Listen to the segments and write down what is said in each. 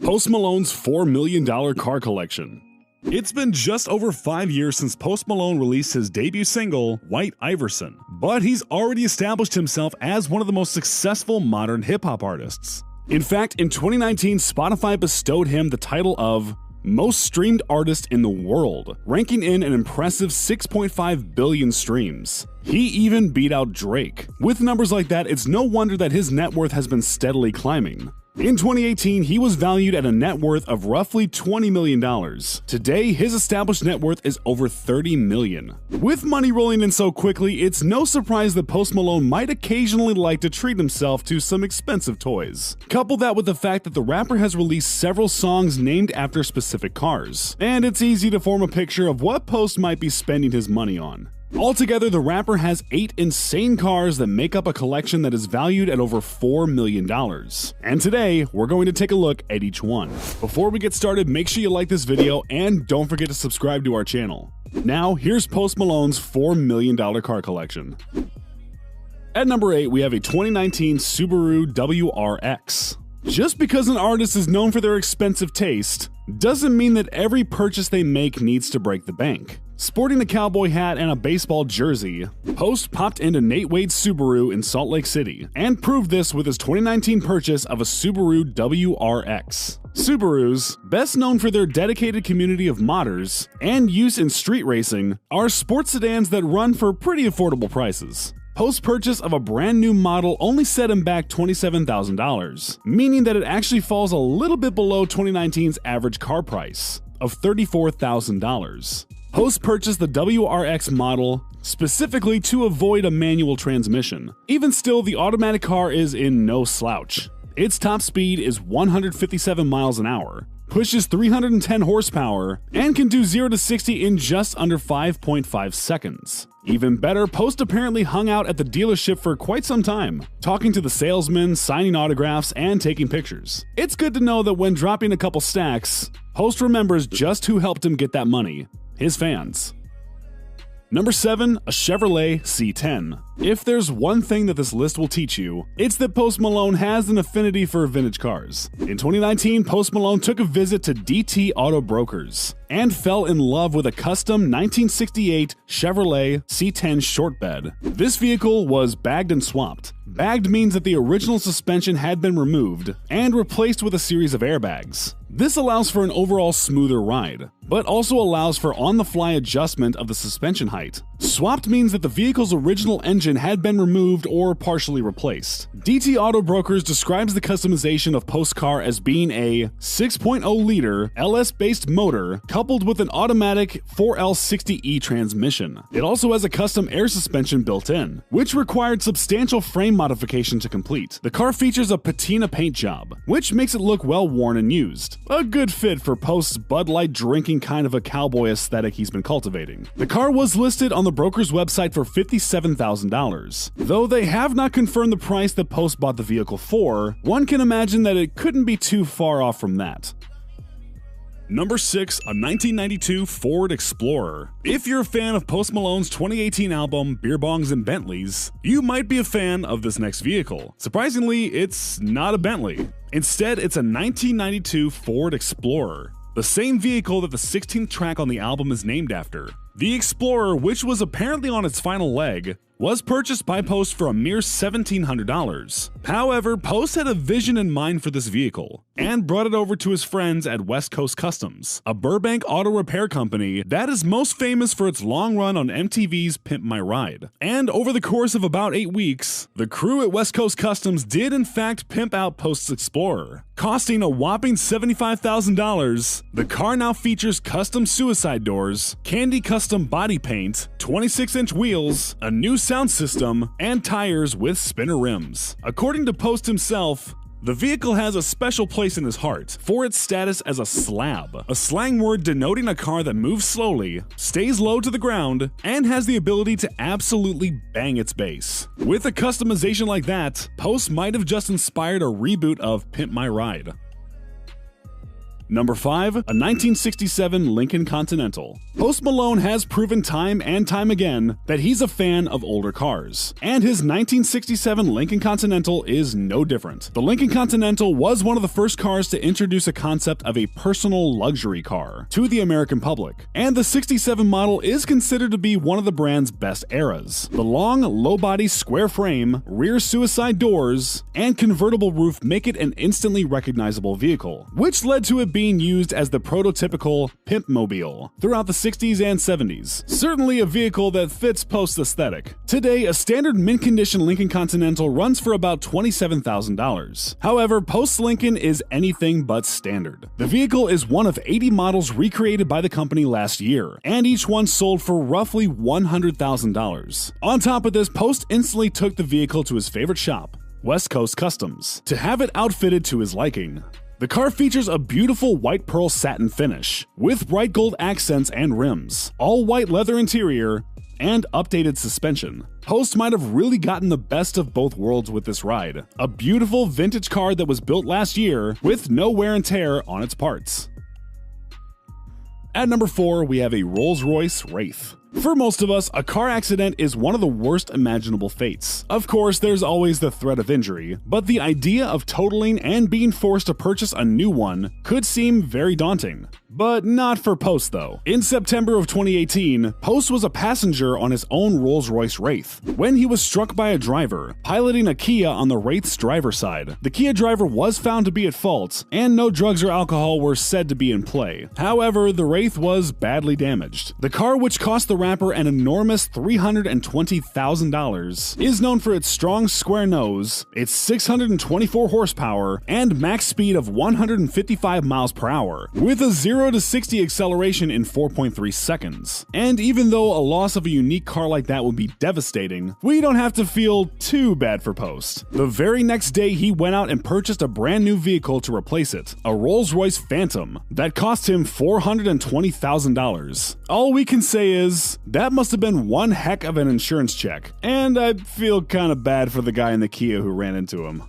Post Malone's $4 million car collection. It's been just over 5 years since Post Malone released his debut single, White Iverson, but he's already established himself as one of the most successful modern hip-hop artists. In fact, in 2019, Spotify bestowed him the title of most streamed artist in the world, ranking in an impressive 6.5 billion streams. He even beat out Drake. With numbers like that, it's no wonder that his net worth has been steadily climbing. In 2018, he was valued at a net worth of roughly $20 million. Today, his established net worth is over $30 million. With money rolling in so quickly, it's no surprise that Post Malone might occasionally like to treat himself to some expensive toys. Couple that with the fact that the rapper has released several songs named after specific cars, and it's easy to form a picture of what Post might be spending his money on. Altogether, the rapper has 8 insane cars that make up a collection that is valued at over $4 million. And today, we're going to take a look at each one. Before we get started, make sure you like this video and don't forget to subscribe to our channel. Now, here's Post Malone's $4 million car collection. At number 8, we have a 2019 Subaru WRX. Just because an artist is known for their expensive taste, doesn't mean that every purchase they make needs to break the bank. Sporting a cowboy hat and a baseball jersey, Post popped into Nate Wade's Subaru in Salt Lake City and proved this with his 2019 purchase of a Subaru WRX. Subarus, best known for their dedicated community of modders and use in street racing, are sports sedans that run for pretty affordable prices. Post's purchase of a brand new model only set him back $27,000, meaning that it actually falls a little bit below 2019's average car price of $34,000. Post purchased the WRX model specifically to avoid a manual transmission. Even still, the automatic car is in no slouch. Its top speed is 157 miles an hour, pushes 310 horsepower, and can do 0 to 60 in just under 5.5 seconds. Even better, Post apparently hung out at the dealership for quite some time, talking to the salesman, signing autographs, and taking pictures. It's good to know that when dropping a couple stacks, Post remembers just who helped him get that money: his fans. Number 7, a Chevrolet C10. If there's one thing that this list will teach you, it's that Post Malone has an affinity for vintage cars. In 2019, Post Malone took a visit to DT Auto Brokers and fell in love with a custom 1968 Chevrolet C10 short bed. This vehicle was bagged and swapped. Bagged means that the original suspension had been removed and replaced with a series of airbags. This allows for an overall smoother ride, but also allows for on-the-fly adjustment of the suspension height. Swapped means that the vehicle's original engine had been removed or partially replaced. DT Auto Brokers describes the customization of Post's car as being a 6.0-liter LS-based motor coupled with an automatic 4L60E transmission. It also has a custom air suspension built in, which required substantial frame modification to complete. The car features a patina paint job, which makes it look well worn and used. A good fit for Post's Bud Light drinking kind of a cowboy aesthetic he's been cultivating. The car was listed on the broker's website for $57,000. Though they have not confirmed the price that Post bought the vehicle for, one can imagine that it couldn't be too far off from that. Number 6, a 1992 Ford Explorer. If you're a fan of Post Malone's 2018 album Beer Bongs and Bentleys, you might be a fan of this next vehicle. Surprisingly, it's not a Bentley. Instead, it's a 1992 Ford Explorer, the same vehicle that the 16th track on the album is named after. The Explorer, which was apparently on its final leg, was purchased by Post for a mere $1,700. However, Post had a vision in mind for this vehicle and brought it over to his friends at West Coast Customs, a Burbank auto repair company that is most famous for its long run on MTV's Pimp My Ride. And over the course of about 8 weeks, the crew at West Coast Customs did in fact pimp out Post's Explorer. Costing a whopping $75,000, the car now features custom suicide doors, candy custom body paint, 26-inch wheels, a new sound system, and tires with spinner rims. According to Post himself, the vehicle has a special place in his heart for its status as a slab, a slang word denoting a car that moves slowly, stays low to the ground, and has the ability to absolutely bang its bass. With a customization like that, Post might have just inspired a reboot of Pimp My Ride. Number 5. A 1967 Lincoln Continental. Post Malone has proven time and time again that he's a fan of older cars, and his 1967 Lincoln Continental is no different. The Lincoln Continental was one of the first cars to introduce a concept of a personal luxury car to the American public, and the 67 model is considered to be one of the brand's best eras. The long, low-body square frame, rear suicide doors, and convertible roof make it an instantly recognizable vehicle, which led to it being used as the prototypical pimp mobile throughout the 60s and 70s. Certainly a vehicle that fits Post's aesthetic. Today, a standard mint-condition Lincoln Continental runs for about $27,000. However, Post's Lincoln is anything but standard. The vehicle is one of 80 models recreated by the company last year, and each one sold for roughly $100,000. On top of this, Post instantly took the vehicle to his favorite shop, West Coast Customs, to have it outfitted to his liking. The car features a beautiful white pearl satin finish, with bright gold accents and rims, all white leather interior, and updated suspension. Post might have really gotten the best of both worlds with this ride. A beautiful vintage car that was built last year with no wear and tear on its parts. At number 4, we have a Rolls-Royce Wraith. For most of us, a car accident is one of the worst imaginable fates. Of course, there's always the threat of injury, but the idea of totaling and being forced to purchase a new one could seem very daunting. But not for Post, though. In September of 2018, Post was a passenger on his own Rolls-Royce Wraith when he was struck by a driver piloting a Kia on the Wraith's driver's side. The Kia driver was found to be at fault, and no drugs or alcohol were said to be in play. However, the Wraith was badly damaged. The car, which cost the rapper an enormous $320,000, is known for its strong square nose, its 624 horsepower, and max speed of 155 miles per hour, with a 0 to 60 acceleration in 4.3 seconds. And even though a loss of a unique car like that would be devastating, we don't have to feel too bad for Post. The very next day, he went out and purchased a brand new vehicle to replace it, a Rolls-Royce Phantom, that cost him $420,000. All we can say is, that must have been one heck of an insurance check, and I feel kinda bad for the guy in the Kia who ran into him.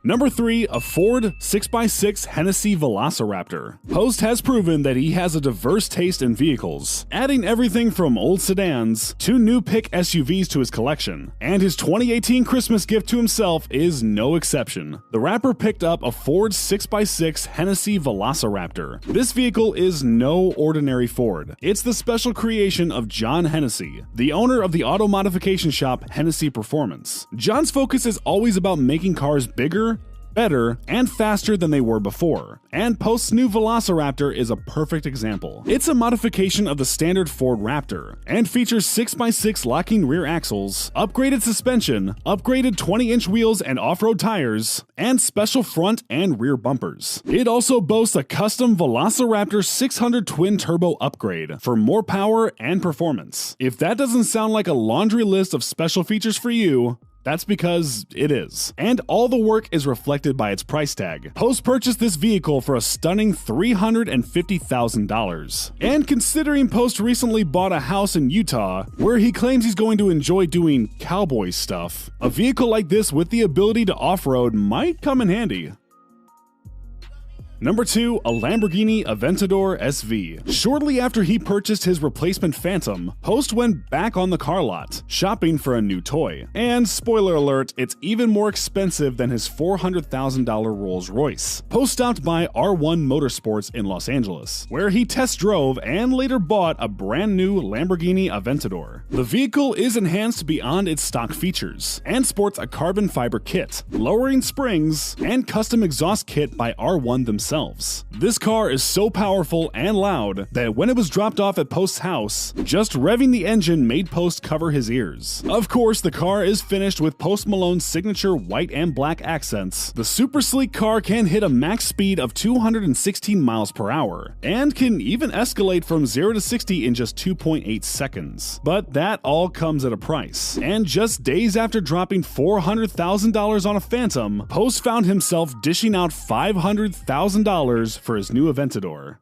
Number 3, a Ford 6x6 Hennessy Velociraptor. Post has proven that he has a diverse taste in vehicles, adding everything from old sedans to new pick SUVs to his collection, and his 2018 Christmas gift to himself is no exception. The rapper picked up a Ford 6x6 Hennessy Velociraptor. This vehicle is no ordinary Ford. It's the special creation of John Hennessy, the owner of the auto modification shop Hennessy Performance. John's focus is always about making cars bigger, better, and faster than they were before, and Post's new Velociraptor is a perfect example. It's a modification of the standard Ford Raptor, and features 6x6 locking rear axles, upgraded suspension, upgraded 20-inch wheels and off-road tires, and special front and rear bumpers. It also boasts a custom Velociraptor 600 twin-turbo upgrade for more power and performance. If that doesn't sound like a laundry list of special features for you, that's because it is. And all the work is reflected by its price tag. Post purchased this vehicle for a stunning $350,000. And considering Post recently bought a house in Utah, where he claims he's going to enjoy doing cowboy stuff, a vehicle like this with the ability to off-road might come in handy. Number 2, a Lamborghini Aventador SV. Shortly after he purchased his replacement Phantom, Post went back on the car lot, shopping for a new toy. And spoiler alert, it's even more expensive than his $400,000 Rolls-Royce. Post stopped by R1 Motorsports in Los Angeles, where he test drove and later bought a brand new Lamborghini Aventador. The vehicle is enhanced beyond its stock features, and sports a carbon fiber kit, lowering springs, and custom exhaust kit by R1 themselves. This car is so powerful and loud that when it was dropped off at Post's house, just revving the engine made Post cover his ears. Of course, the car is finished with Post Malone's signature white and black accents. The super sleek car can hit a max speed of 216 miles per hour, and can even escalate from 0 to 60 in just 2.8 seconds. But that all comes at a price. And just days after dropping $400,000 on a Phantom, Post found himself dishing out $500,000 for his new Aventador.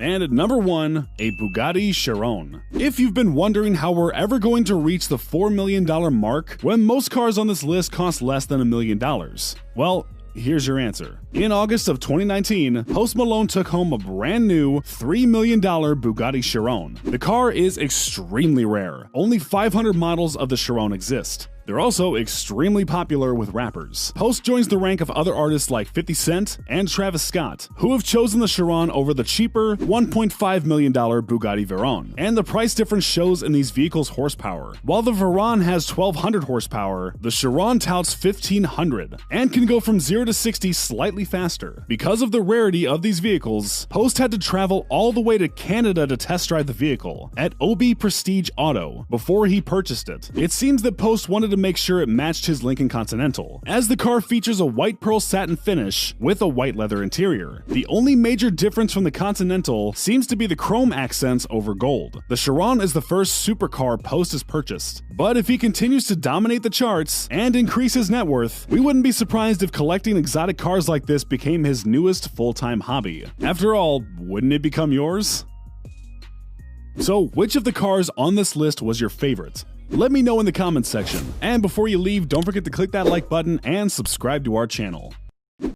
And at number 1, a Bugatti Chiron. If you've been wondering how we're ever going to reach the $4 million mark when most cars on this list cost less than $1 million, well, Here's your answer. In August of 2019, Post Malone took home a brand new $3 million Bugatti Chiron. The car is extremely rare. Only 500 models of the Chiron exist. They're also extremely popular with rappers. Post joins the rank of other artists like 50 Cent and Travis Scott, who have chosen the Chiron over the cheaper $1.5 million Bugatti Veyron. And the price difference shows in these vehicles' horsepower. While the Veyron has 1,200 horsepower, the Chiron touts 1,500 and can go from 0 to 60 slightly faster. Because of the rarity of these vehicles, Post had to travel all the way to Canada to test drive the vehicle at OB Prestige Auto before he purchased it. It seems that Post wanted to make sure it matched his Lincoln Continental, as the car features a white pearl satin finish with a white leather interior. The only major difference from the Continental seems to be the chrome accents over gold. The Chiron is the first supercar Post has purchased, but if he continues to dominate the charts and increase his net worth, we wouldn't be surprised if collecting exotic cars like this became his newest full-time hobby. After all, wouldn't it become yours? So, which of the cars on this list was your favorite? Let me know in the comments section. And before you leave, don't forget to click that like button and subscribe to our channel.